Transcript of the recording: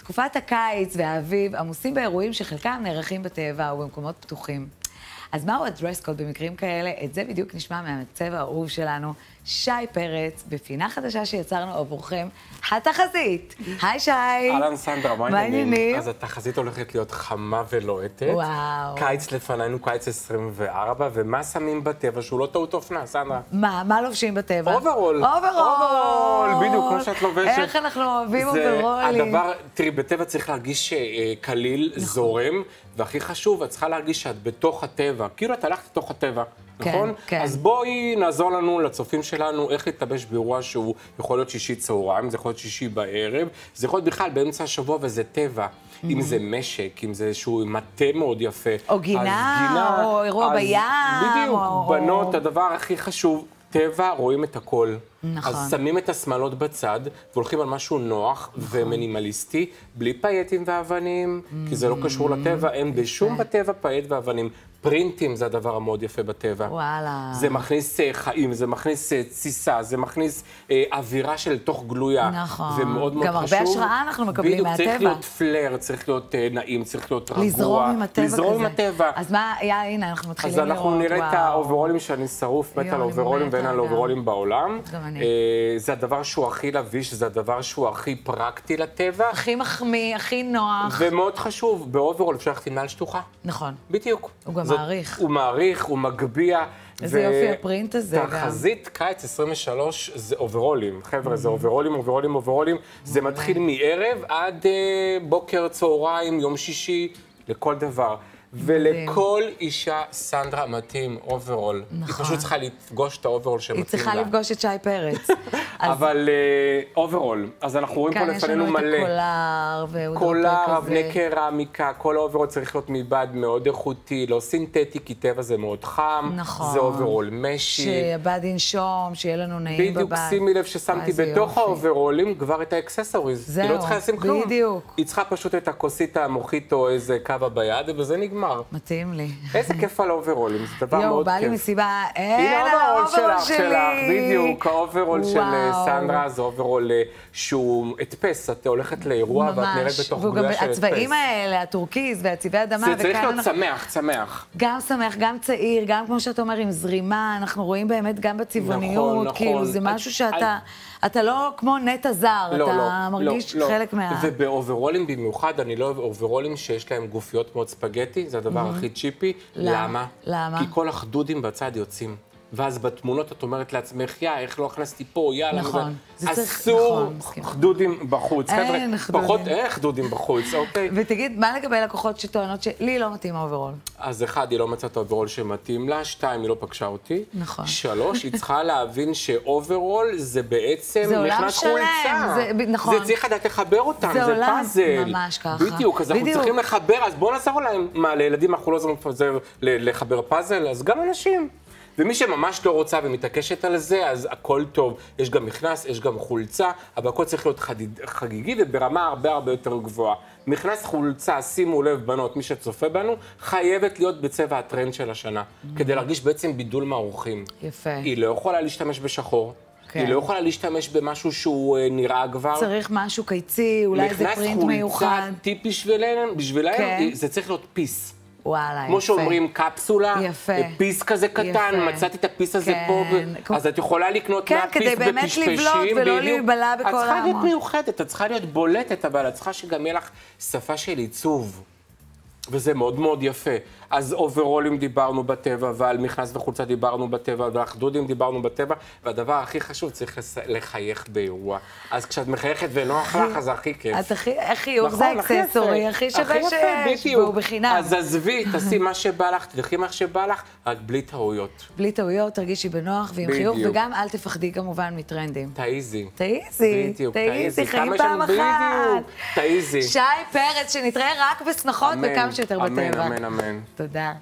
תקופת הקיץ והאביב עמוסים באירועים שחלקם נערכים בטבע ובמקומות פתוחים. אז מהו הדרס קוד במקרים כאלה? את זה בדיוק נשמע מהמעצב האהוב שלנו, שי פרץ, בפינה חדשה שיצרנו עבורכם, התחזית. היי שי. אהלן סנדרה, מה העניינים? אז התחזית הולכת להיות חמה ולוהטת. וואו. קיץ לפנינו, קיץ 24, ומה שמים בטבע שהוא לא טעות אופנה, סנדרה? מה לובשים בטבע? אוברול. אוברול. בדיוק, כמו שאת לובשת. איך אנחנו אוהבים אוברולים. הדבר, תראי, בטבע צריך להרגיש קליל, זורם, והכי חשוב, את צריכה להרגיש שאת בתוך הטבע. כאילו את הלכת לתוך הטבע. נכון? כן. אז בואי נעזור לנו, לצופים שלנו, איך להתלבש באירוע שהוא יכול להיות שישי צהריים, זה יכול להיות שישי בערב, זה יכול להיות בכלל באמצע השבוע וזה טבע. אם זה משק, אם זה איזשהו מטה מאוד יפה. או גינה, או אירוע בים. בדיוק, בנות, הדבר הכי חשוב, טבע, רואים את הכל. נכון. אז שמים את השמאלות בצד, והולכים על משהו נוח ומינימליסטי, בלי פייטים ואבנים, כי זה לא קשור לטבע, אין בשום בטבע פייט ואבנים. פרינטים זה הדבר המאוד יפה בטבע. וואלה. זה מכניס חיים, זה מכניס תסיסה, זה מכניס אווירה של תוך גלויה. נכון. ומאוד מאוד גם חשוב. הרבה השראה אנחנו מקבלים מהטבע. בדיוק, צריך להיות פלר, צריך להיות נעים, צריך להיות רגוע. לזרום עם הטבע כזה. לזרום עם הטבע. אז מה, הנה, אנחנו מתחילים לראות. אז אנחנו נראה את האוברולים שאני שרוף, מת על אוברולים ואין על אוברולים בעולם. זה הדבר שהוא הכי לביש, זה הדבר שהוא הכי פרקטי לטבע. הכי מחמיא, הכי נוח. ומאוד חשוב, באוברול אפשר ללכת עם נעל שטוחה. נכון. בדיוק. הוא גם מעריך. הוא מעריך, הוא מגביה. איזה יופי הפרינט הזה גם. תחזית קיץ 23 זה אוברולים. חבר'ה, זה אוברולים. זה מתחיל מערב עד בוקר, צהריים, יום שישי, לכל דבר. ולכל אישה סנדרה מתאים אוברול. נכון. היא פשוט צריכה לפגוש את האוברול שמתאים לה. היא צריכה לפגוש את שי פרץ. אבל אוברול, אז אנחנו רואים פה לפנינו מלא. כאן יש לנו את הקולר, והוא קולר, אבני קרמיקה, כל האוברול צריך להיות מבד מאוד איכותי, לא סינתטי, כי טבע זה מאוד חם. נכון. זה אוברול משי. שהבד ינשום, שיהיה לנו נעים בבד. בדיוק, שימי לב ששמתי בתוך האוברולים כבר את האקססוריז. זהו, היא לא צריכה לשים כלום. בדיוק. היא צריכה פשוט את הכוסית המוחית או איזה קווה ביד, וזה נגמר. מתאים לי. איזה כיף על האוברולים, זה דבר מאוד כיף. בא לי מסיבה, אין על הנה האוברול שלי. בדיוק, האוברול של סנדרה זה אוברול שהוא הדפס, את הולכת לאירוע ואת נראית בתוך גלויה של הדפס. הצבעים האלה, הטורקיז והצבעי אדמה. זה צריך להיות שמח. גם שמח, גם צעיר, גם כמו שאתה אומר, עם זרימה, אנחנו רואים באמת גם בצבעוניות, כאילו זה משהו שאתה לא כמו נטע זר, אתה מרגיש חלק מה... ובאוברולים במיוחד, אני לא אוהב אוברולים שיש להם גופיות מאוד ספגטי, זה הדבר הכי צ'יפי. למה? כי כל החדודים בצד יוצאים. ואז בתמונות את אומרת לעצמך, איך לא הכנסתי פה, יאללה. נכון. אסור חדודים בחוץ. אין חדודים. אין חדודים בחוץ, אוקיי? ותגיד, מה לגבי לקוחות שטוענות שלי לא מתאים האוברול? אז אחד, היא לא מצאת האוברול שמתאים לה, שתיים, היא לא פגשה אותי. נכון. שלוש, היא צריכה להבין שאוברול זה בעצם מכנס חולצה. נכון. זה צריך לדעת לחבר אותם, זה פאזל. ממש ככה. בדיוק, אז אנחנו צריכים לחבר, אז בואו נעזור להם. מה, לילדים אנחנו לא עוזרים לחבר פאזל, אז גם אנשים. ומי שממש לא רוצה ומתעקשת על זה, אז הכל טוב. יש גם מכנס, יש גם חולצה, אבל הכל צריך להיות חגיגי וברמה הרבה יותר גבוהה. מכנס חולצה, שימו לב בנות, מי שצופה בנו, חייבת להיות בצבע הטרנד של השנה, כדי להרגיש בעצם בידול מהאורחים. יפה. היא לא יכולה להשתמש בשחור. היא לא יכולה להשתמש במשהו שהוא נראה כבר. צריך משהו קיצי, אולי איזה פרינט מיוחד. מכנס חולצה, טיפ בשבילהם, זה צריך להיות פיס. וואלה, יפה. כמו שאומרים, קפסולה, פיס כזה קטן, מצאתי את הפיס הזה פה, אז את יכולה לקנות מהפיס בפשפשים. כדי באמת לבלוט ולא להיבלע בכל העמוד. את צריכה להיות מיוחדת, את צריכה להיות בולטת, אבל את צריכה שגם יהיה לך שפה של עיצוב. וזה מאוד מאוד יפה. אז אוברולים דיברנו בטבע, ועל מכנס וחולצה דיברנו בטבע, ועל חדודים דיברנו בטבע, והדבר הכי חשוב, צריך לחייך באירוע. אז כשאת מחייכת ונוח לך, אז זה הכי כיף. החיוך זה האקססורי, הכי שווה שיש, והוא בחינם. אז עזבי, תעשי מה שבא לך, תלכי מה שבא לך, רק בלי טעויות. בלי טעויות, תרגישי בנוח ועם חיוך, וגם אל תפחדי כמובן מטרנדים. תעיזי. תעיזי, חיים פעם אחת. תעיזי. שי פרץ, שנתראה רק בשמחות וכמה שיותר בטבע. אמן. תודה.